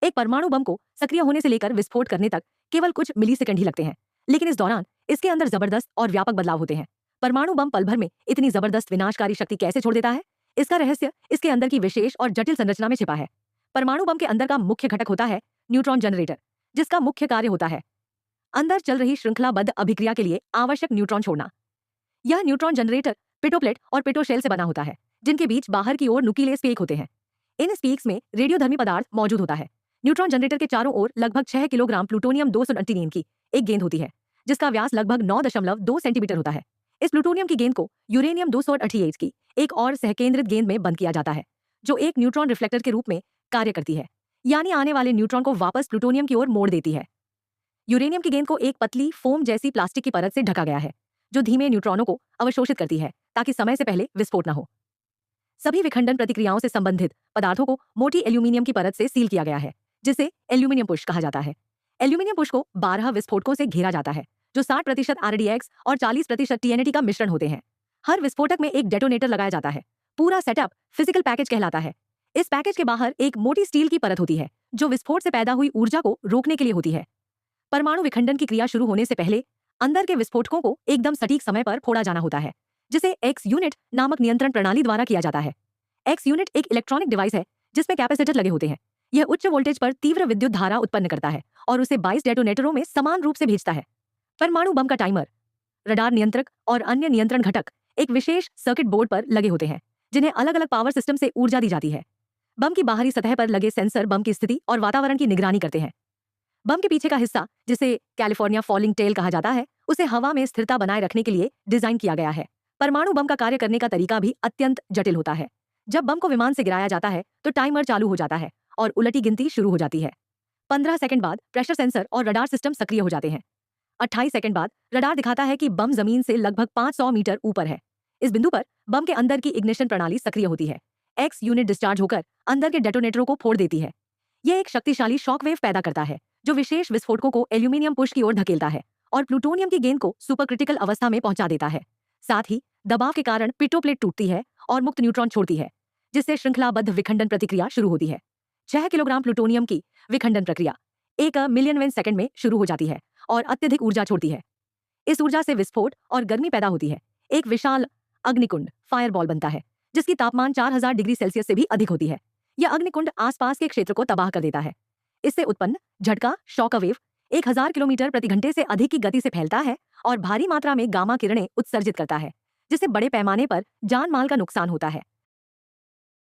एक परमाणु बम को सक्रिय होने से लेकर विस्फोट करने तक केवल कुछ मिलीसेकंड ही लगते हैं, लेकिन इस दौरान इसके अंदर जबरदस्त और व्यापक बदलाव होते हैं। परमाणु बम पल भर में इतनी जबरदस्त विनाशकारी शक्ति कैसे छोड़ देता है? इसका रहस्य इसके अंदर की विशेष और जटिल संरचना में छिपा है। परमाणु बम के अंदर का मुख्य घटक होता है न्यूट्रॉन जनरेटर, जिसका मुख्य कार्य होता है अंदर चल रही श्रृंखलाबद्ध अभिक्रिया के लिए आवश्यक न्यूट्रॉन छोड़ना। यह न्यूट्रॉन जनरेटर पिटोप्लेट और पिटोशेल से बना होता है, जिनके बीच बाहर की ओर नुकीले स्पेक होते हैं। इन स्पीक्स में रेडियोधर्मी पदार्थ मौजूद होता है। न्यूट्रॉन जनरेटर के चारों ओर लगभग 6 किलोग्राम प्लूटोनियम 299 की एक गेंद होती है, जिसका व्यास लगभग 9.2 सेंटीमीटर होता है। इस प्लूटोनियम की गेंद को यूरेनियम 238 की एक और सहकेंद्रित गेंद में बंद किया जाता है, जो एक न्यूट्रॉन रिफ्लेक्टर के रूप में कार्य करती है, यानी आने वाले न्यूट्रॉन को वापस प्लूटोनियम की ओर मोड़ देती है। यूरेनियम की गेंद को एक पतली फोम जैसी प्लास्टिक की परत से ढका गया है, जो धीमे न्यूट्रॉनों को अवशोषित करती है ताकि समय से पहले विस्फोट न हो। सभी विखंडन प्रतिक्रियाओं से संबंधित पदार्थों को मोटी एल्यूमिनियम की परत से सील किया गया है, जिसे एल्यूमिनियम पुश कहा जाता है। एल्यूमिनियम पुश को 12 विस्फोटकों से घेरा जाता है, जो 60% आरडीएक्स और 40% टीएनटी का मिश्रण होते हैं। हर विस्फोटक में एक डेटोनेटर लगाया जाता है। पूरा सेटअप फिजिकल पैकेज कहलाता है। इस पैकेज के बाहर एक मोटी स्टील की परत होती है, जो विस्फोट से पैदा हुई ऊर्जा को रोकने के लिए होती है। परमाणु विखंडन की क्रिया शुरू होने से पहले अंदर के विस्फोटकों को एकदम सटीक समय पर फोड़ा जाना होता है, जिसे एक्स यूनिट नामक नियंत्रण प्रणाली द्वारा किया जाता है। एक्स यूनिट एक इलेक्ट्रॉनिक डिवाइस है जिसमें कैपेसिटर लगे होते हैं। यह उच्च वोल्टेज पर तीव्र विद्युत धारा उत्पन्न करता है और उसे 22 डेटोनेटरों में समान रूप से भेजता है। परमाणु बम का टाइमर, रडार नियंत्रक और अन्य नियंत्रण घटक एक विशेष सर्किट बोर्ड पर लगे होते हैं, जिन्हें अलग अलग पावर सिस्टम से ऊर्जा दी जाती है। बम की बाहरी सतह पर लगे सेंसर बम की स्थिति और वातावरण की निगरानी करते हैं। बम के पीछे का हिस्सा, जिसे कैलिफोर्निया फॉलिंग टेल कहा जाता है, उसे हवा में स्थिरता बनाए रखने के लिए डिजाइन किया गया है। परमाणु बम का कार्य करने का तरीका भी अत्यंत जटिल होता है। जब बम को विमान से गिराया जाता है तो टाइमर चालू हो जाता है और उलटी गिनती शुरू हो जाती है। 15 सेकंड बाद प्रेशर सेंसर और रडार सिस्टम सक्रिय हो जाते हैं। 28 सेकंड बाद रडार दिखाता है कि बम जमीन से लगभग 500 मीटर ऊपर है। इस बिंदु पर बम के अंदर की इग्निशन प्रणाली सक्रिय होती है। एक्स यूनिट डिस्चार्ज होकर अंदर के डेटोनेटरों को फोड़ देती है। यह एक शक्तिशाली शॉकवेव पैदा करता है, जो विशेष विस्फोटकों को एल्यूमिनियम पुश की ओर धकेलता है और प्लूटोनियम की गेंद को सुपरक्रिटिकल अवस्था में पहुंचा देता है। साथ ही दबाव के कारण पिटोप्लेट टूटती है और मुक्त न्यूट्रॉन छोड़ती है, जिससे श्रृंखलाबद्ध विखंडन प्रतिक्रिया शुरू होती है। 6 किलोग्राम प्लूटोनियम की विखंडन प्रक्रिया 1 मिलियनवें सेकंड में शुरू हो जाती है और अत्यधिक ऊर्जा छोड़ती है। इस ऊर्जा से विस्फोट और गर्मी पैदा होती है। एक विशाल अग्निकुंड फायरबॉल बनता है, जिसकी तापमान 4000 डिग्री सेल्सियस से भी अधिक होती है। यह अग्निकुंड आसपास के क्षेत्र को तबाह कर देता है। इससे उत्पन्न झटका शॉक वेव 1000 किलोमीटर प्रति घंटे से अधिक की गति से फैलता है और भारी मात्रा में गामा किरणें उत्सर्जित करता है, जिससे बड़े पैमाने पर जान माल का नुकसान होता है।